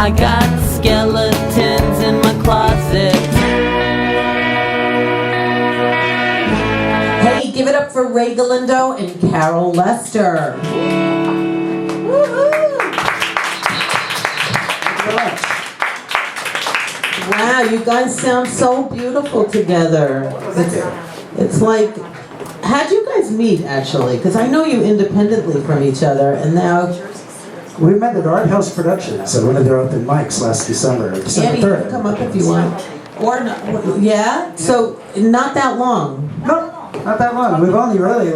I got skeletons in my closet. Hey, give it up for ReW GaLiNdo and Carol Lester. Wow, you guys sound so beautiful together. It's like, how'd you guys meet actually? Because I know you independently from each other, and now We met at Art House Productions at one of their open mics last December, December Annie, you 3rd. can come up if you want. Or not, yeah. So not that long. No, not that long. We've only really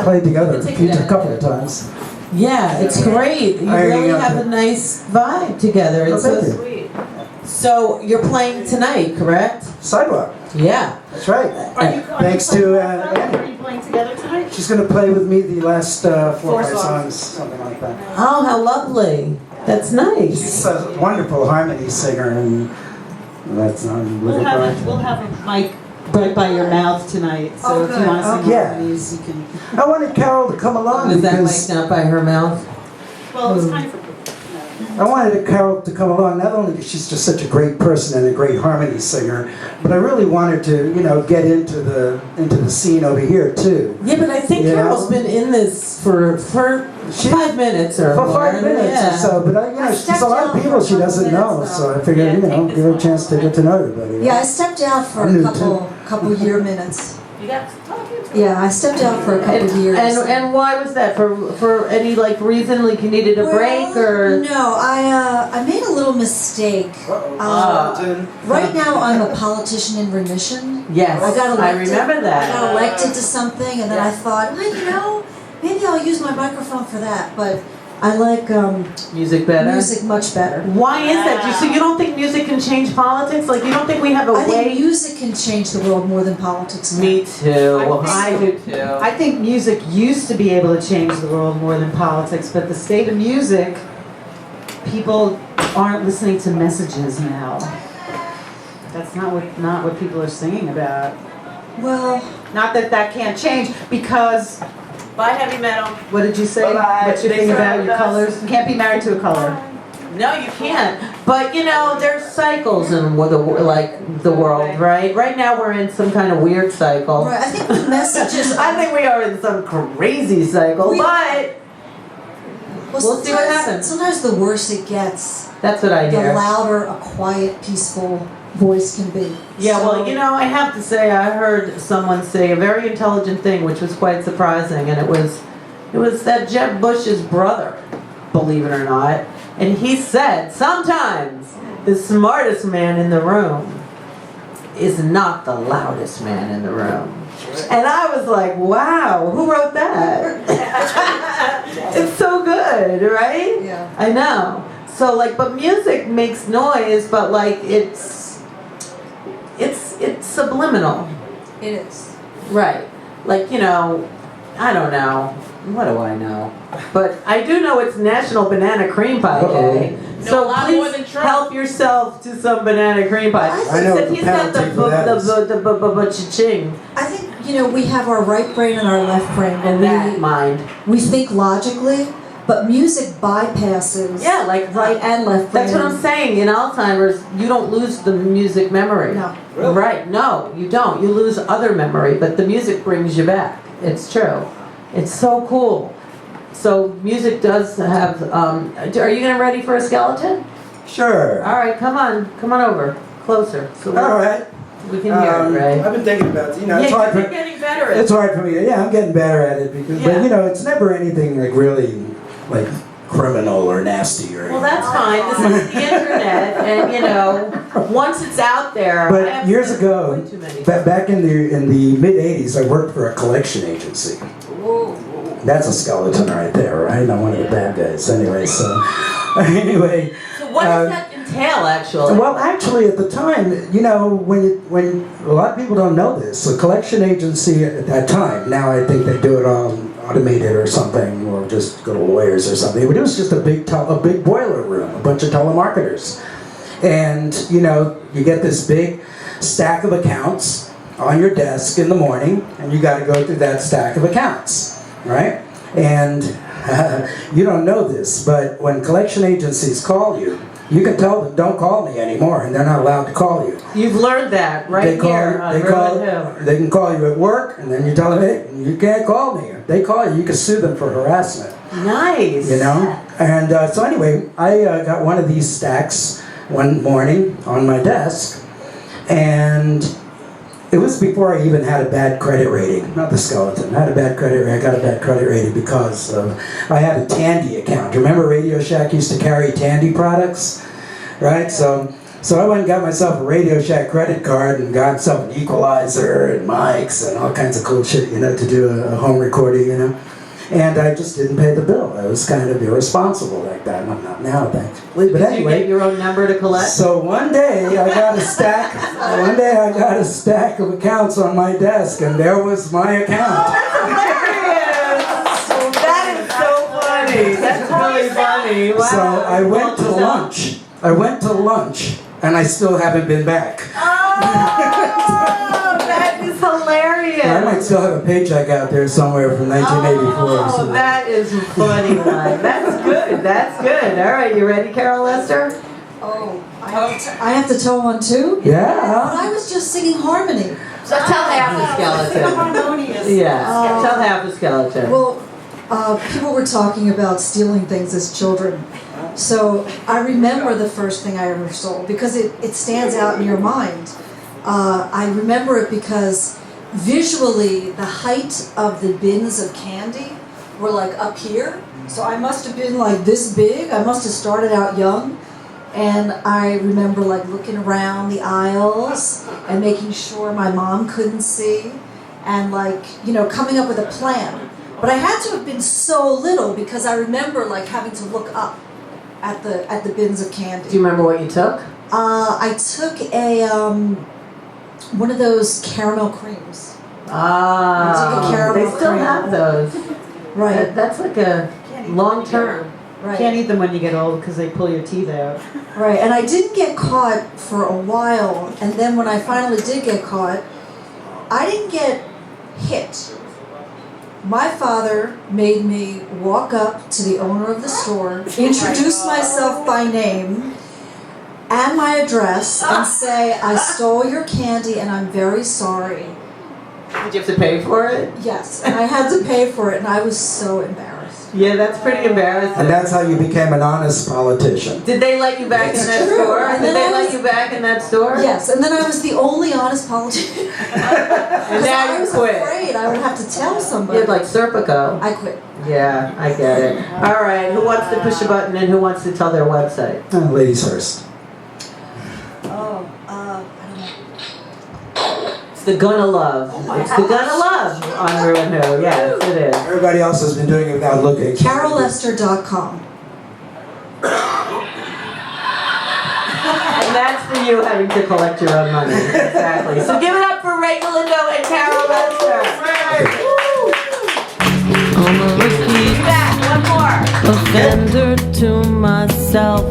played together a couple of times. Yeah, it's great. You really have a nice vibe together. It's so sweet. So you're playing tonight, correct? Sidewalk. Yeah. That's right. Thanks to Annie. Are you playing together tonight? She's going to play with me the last 4 or 5 songs, something like that. Oh, how lovely. That's nice. She's a wonderful harmony singer, and that's We'll have a mic right by your mouth tonight, so if you want to sing harmonies, you can. I wanted Carol to come along Was that because mic not by her mouth? Well, it's kind of. I wanted Carol to come along, not only because she's just such a great person and a great harmony singer, but I really wanted to, get into the scene over here too. Yeah, but I think Carol's been in this for 5 minutes or more. For 5 minutes or so, but she's a lot of people she doesn't know, so I figured, give her a chance to get to know everybody. Yeah, I stepped out for a couple year minutes. You got Yeah, I stepped out for a couple of years. And why was that? For any reason, like you needed a break or? No, I made a little mistake. Right now, I'm a politician in remission. Yes, I got elected. I remember that. I got elected to something, and then I thought, well, maybe I'll use my microphone for that. But I like music better. Music much better. Why is that? So you don't think music can change politics? Like you don't think we have a I way? think music can change the world more than politics can. Me too. I do too. I think music used to be able to change the world more than politics, but the state of music, people aren't listening to messages now. That's not what people are singing about. Well, not that can't change, because. Bye, heavy metal. What did you say? Bye-bye. What's your thing about your colors? You can't be married to a color. No, you can't. But there's cycles in the world, right? Right now we're in some kind of weird cycle. right. I think the messages. I think we are in some crazy cycle, but we'll see what happens. Sometimes the worse it gets, that's what I hear. the louder a quiet, peaceful voice can be. Yeah, well, I have to say, I heard someone say a very intelligent thing, which was quite surprising, and it was that Jeb Bush's brother, believe it or not, and he said, sometimes the smartest man in the room is not the loudest man in the room. And I was like, wow, who wrote that? It's so good, right? Yeah. I know. So, but music makes noise, but, it's subliminal. It is. Right. I don't know. What do I know? But I do know it's National Banana Cream Pie Day. So please help yourself to some banana cream pie. I know the He's got penalty for that is. the ching. I think, we have our right brain and our left brain. And that mind. We think logically, but music bypasses right and left brain. That's what I'm saying. In Alzheimer's, you don't lose the music memory. No. Really? Right. No, you don't. You lose other memory, but the music brings you back. It's true. It's so cool. So music does have, are you getting ready for a skeleton? Sure. All right, come on over, closer. So All right. we can hear it, right? I've been thinking about it. Yeah, It's hard you're for getting better at it. It's hard for me. I'm getting better at it because, but it's never anything really criminal or nasty or. Well, that's fine. This is the internet, and once it's out there. But years ago, way too many. back in the mid '80s, I worked for a collection agency. That's a skeleton right there, right? I'm one of the bad guys. Anyway, so what does that entail, actually? Well, actually, at the time, when a lot of people don't know this, a collection agency at that time. Now I think they do it all automated or something, or just go to lawyers or something. But it was just a big boiler room, a bunch of telemarketers, and you get this big stack of accounts on your desk in the morning, and you got to go through that stack of accounts, right? And You don't know this, but when collection agencies call you, you can tell them, don't call me anymore, and they're not allowed to call you. You've learned that right They call, here on ReW. they can call you at work, and then you tell them, hey, you can't call me. If they call you, you can sue them for harassment. Nice. You know? And so anyway, I got one of these stacks one morning on my desk, and it was before I even had a bad credit rating. Not the skeleton. I had a bad credit rating. I got a bad credit rating because I had a Tandy account. Remember Radio Shack used to carry Tandy products? Right? So I went and got myself a Radio Shack credit card and got myself an equalizer and mics and all kinds of cool shit, you know, to do a home recording, you know. And I just didn't pay the bill. I was kind of irresponsible like that. I'm not now, thankfully. But Did anyway, you get your own number to collect? so one day I got a stack. One day I got a stack of accounts on my desk, and there was my account. That is so funny. That's really funny. Wow. So I went to lunch. And I still haven't been back. Oh, that is hilarious. I might still have a paycheck out there somewhere from 1984 or Oh, something. that is a funny one. That's good. That's good. All right, you ready, Carol Lester? Oh, I have to tell one too? But Yeah. I was just singing harmony. So tell half the skeleton. Harmonious. Yeah, tell half the skeleton. Well, people were talking about stealing things as children. So I remember the first thing I ever stole because it stands out in your mind. I remember it because visually the height of the bins of candy were like up here. So I must have been like this big. I must have started out young. And I remember like looking around the aisles and making sure my mom couldn't see and like, you know, coming up with a plan. But I had to have been so little because I remember like having to look up at the bins of candy. Do you remember what you took? I took a one of those caramel creams. Ah, I took a caramel they still cream. have those. Right. That's like a long term. Right. Can't eat them when you get old because they pull your teeth out. Right. And I didn't get caught for a while, and then when I finally did get caught, I didn't get hit. My father made me walk up to the owner of the store, introduce myself by name and my address, and say, I stole your candy and I'm very sorry. Did you have to pay for it? Yes, and I had to pay for it, and I was so embarrassed. Yeah, that's pretty embarrassing. And that's how you became an honest politician. Did they let you back in It's that true. store? And Did then they I let was- you back in that store? Yes, and then I was the only honest politician. And now I you was quit. afraid I would have to tell You somebody. had like Serpico. I quit. Yeah, I get it. All right, who wants to push a button and who wants to tell their website? Ladies first. Oh, I don't know. It's the Gonna Love. It's the Gonna Love on ReW. Yes, it is. Everybody else has been doing it without looking. caroleester.com. And that's for you having to collect your own money. Exactly. So give it up for GaLiNdo and Carol Lester. I'm a rookie Back, one more. offender to myself.